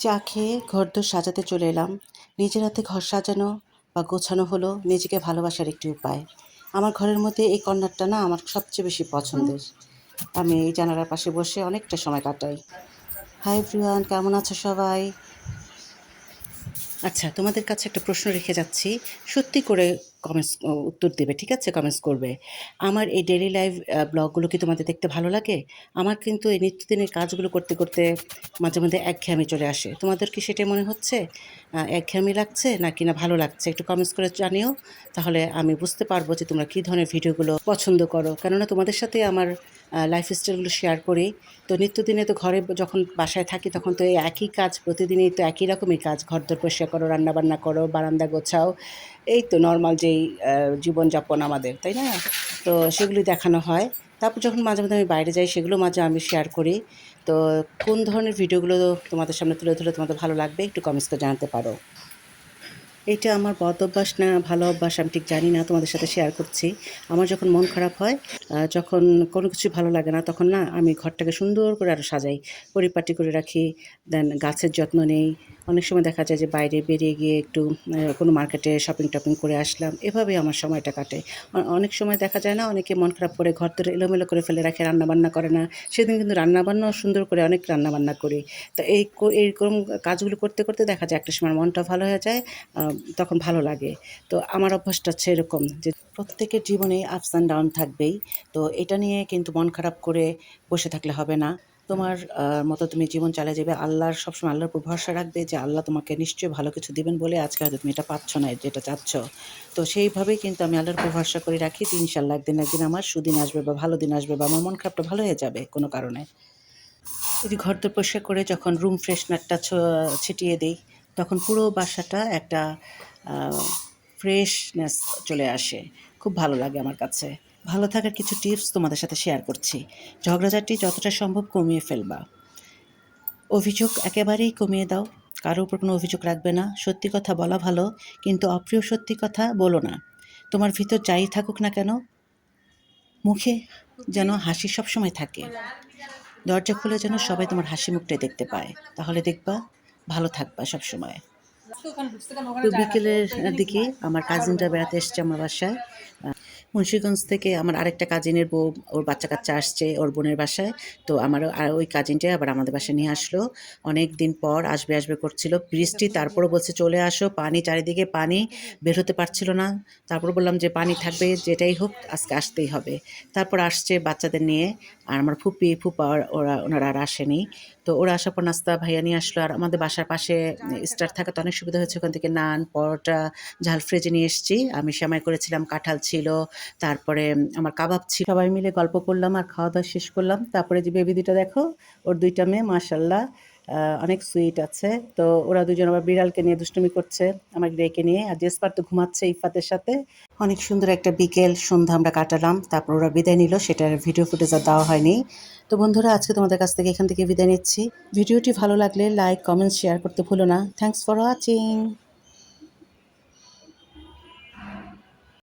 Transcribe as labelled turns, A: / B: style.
A: চা খেয়ে ঘরদোর সাজাতে চলে এলাম। নিজের হাতে ঘর সাজানো বা গোছানো হলো নিজেকে ভালোবাসার একটি উপায়। আমার ঘরের মধ্যে এই কর্নারটা না আমার সবচেয়ে বেশি পছন্দের। আমি এই জানালার পাশে বসে অনেকটা সময় কাটাই। হাই এভরিওয়ান, কেমন আছো সবাই? আচ্ছা, তোমাদের কাছে একটা প্রশ্ন রেখে যাচ্ছি। সত্যি করে কমেন্টস উত্তর দেবে, ঠিক আছে? কমেন্টস করবে। আমার এই ডেইলি লাইফ ব্লগগুলো কি তোমাদের দেখতে ভালো লাগে? আমার কিন্তু এই নিত্যদিনের কাজগুলো করতে, করতে মাঝে, মাঝে একঘেয়েমি চলে আসে। তোমাদের কি সেটাই মনে হচ্ছে? একঘেয়েমি লাগছে নাকি না ভালো লাগছে? একটু কমেন্টস করে জানিও। তাহলে আমি বুঝতে পারবো যে তোমরা কী ধরনের ভিডিওগুলো পছন্দ করো। কেননা তোমাদের সাথে আমার লাইফস্টাইলগুলো শেয়ার করি। তো নিত্যদিনে তো ঘরে যখন বাসায় থাকি তখন তো এই একই কাজ, প্রতিদিনই তো একই রকমই কাজ। ঘরদোর পরিষ্কার করো, রান্নাবান্না করো, বারান্দা গোছাও। এই তো নরমাল যেই জীবনযাপন আমাদের, তাই না? তো সেগুলি দেখানো হয়। তারপর যখন মাঝে, মাঝে আমি বাইরে যাই সেগুলো মাঝে আমি শেয়ার করি। তো কোন ধরনের ভিডিওগুলো তোমাদের সামনে তুলে ধরলে তোমাদের ভালো লাগবে একটু কমেন্টস করে জানাতে পারো। এইটা আমার বদ অভ্যাস না ভালো অভ্যাস আমি ঠিক জানি না, তোমাদের সাথে শেয়ার করছি। আমার যখন মন খারাপ হয়, যখন কোনো কিছু ভালো লাগে না তখন না আমি ঘরটাকে সুন্দর করে আরও সাজাই, পরিপাটি করে রাখি। দেন গাছের যত্ন নেই। অনেক সময় দেখা যায় যে বাইরে বেরিয়ে গিয়ে একটু কোনো মার্কেটে শপিং-টপিং করে আসলাম। এভাবেই আমার সময়টা কাটে। অনেক সময় দেখা যায় না অনেকে মন খারাপ করে ঘর-দোর এলোমেলো করে ফেলে রাখে, রান্নাবান্না করে না। সেদিন কিন্তু রান্নাবান্নাও সুন্দর করে অনেক রান্নাবান্না করি। তো এইরকম কাজগুলো করতে, করতে দেখা যায় একটা সময় মনটা ভালো হয়ে যায়। আ তখন ভালো লাগে। তো আমার অভ্যাসটা হচ্ছে এরকম যে প্রত্যেকের জীবনেই আপস অ্যান্ড ডাউন থাকবেই। তো এটা নিয়ে কিন্তু মন খারাপ করে বসে থাকলে হবে না। তোমার মতো তুমি জীবন চালিয়ে যাবে। সবসময় আল্লাহর উপর ভরসা রাখবে যে আল্লাহ তোমাকে নিশ্চয়ই ভালো কিছু দিবেন বলে আজকে হয়তো তুমি এটা পাচ্ছ না যেটা চাচ্ছ। তো সেইভাবেই কিন্তু আমি আল্লাহর উপর ভরসা করে রাখি যে ইনশাআল্লাহ একদিন না একদিন আমার সুদিন আসবে বা ভালো দিন আসবে বা আমার মন খারাপটা ভালো হয়ে যাবে কোনো কারণে। এই যে ঘরদোর পরিষ্কার করে যখন রুম ফ্রেশনারটা ছিটিয়ে দেই, তখন পুরো বাসাটা একটা আ ফ্রেশনেস চলে আসে। খুব ভালো লাগে আমার কাছে। ভালো থাকার কিছু টিপস তোমাদের সাথে শেয়ার করছি। ঝগড়াঝাটি যতটা সম্ভব কমিয়ে ফেলবা। অভিযোগ একেবারেই কমিয়ে দাও। কারো উপর কোনো অভিযোগ রাখবে না। সত্যি কথা বলা ভালো, কিন্তু অপ্রিয় সত্যি কথা বলো না। তোমার ভিতর যাই থাকুক না কেন, মুখে যেন হাসি সবসময় থাকে। দরজা খুলে যেন সবাই তোমার হাসি মুখটাই দেখতে পায়। তাহলে দেখবা ভালো থাকবা সবসময়। তো বিকেলের দিকে আমার কাজিনরা বেড়াতে এসছে আমার বাসায়। মুন্সিগঞ্জ থেকে আমার আরেকটা কাজিনের বউ, ওর বাচ্চা-কাচ্চা আসছে ওর বোনের বাসায়। তো আমারও ওই কাজিনটাই আবার আমাদের বাসায় নিয়ে আসলো। অনেকদিন পর আসবে, আসবে করছিল। বৃষ্টি, তারপরও বলছে, "চলে আসো।" পানি, চারিদিকে পানি, বের হতে পারছিল না। তারপর বললাম যে, "পানি থাকবে, যেটাই হোক আজকে আসতেই হবে।" তারপর আসছে বাচ্চাদের নিয়ে। আর আমার ফুপি, ফুপা ওনারা আর আসেনি। তো ওরা আসার পর নাস্তা ভাইয়া নিয়ে আসলো। আর আমাদের বাসার পাশে স্টার থাকাতে অনেক সুবিধা হয়েছে। ওখান থেকে নান, পরোটা, ঝাল ফ্রিজে নিয়ে এসেছি। আমি সেমাই করেছিলাম, কাঁঠাল ছিল, তারপরে আমার কাবাব ছিল। সবাই মিলে গল্প করলাম আর খাওয়া-দাওয়া শেষ করলাম। তারপরে যে বেবি ২ টা দেখো, ওর ২ টা মেয়ে মাশাআল্লাহ অনেক সুইট আছে। তো ওরা ২ জন আবার বিড়ালকে নিয়ে দুষ্টুমি করছে, আমার গ্রেকে নিয়ে। আর জেসপার তো ঘুমাচ্ছে ইফাতের সাথে। অনেক সুন্দর একটা বিকেল সন্ধ্যা আমরা কাটালাম। তারপর ওরা বিদায় নিল, সেটার ভিডিও ফুটেজ আর দেওয়া হয়নি। তো বন্ধুরা, আজকে তোমাদের কাছ থেকে এখান থেকে বিদায় নিচ্ছি। ভিডিওটি ভালো লাগলে লাইক, কমেন্ট, শেয়ার করতে ভুলো না। Thanks for watching.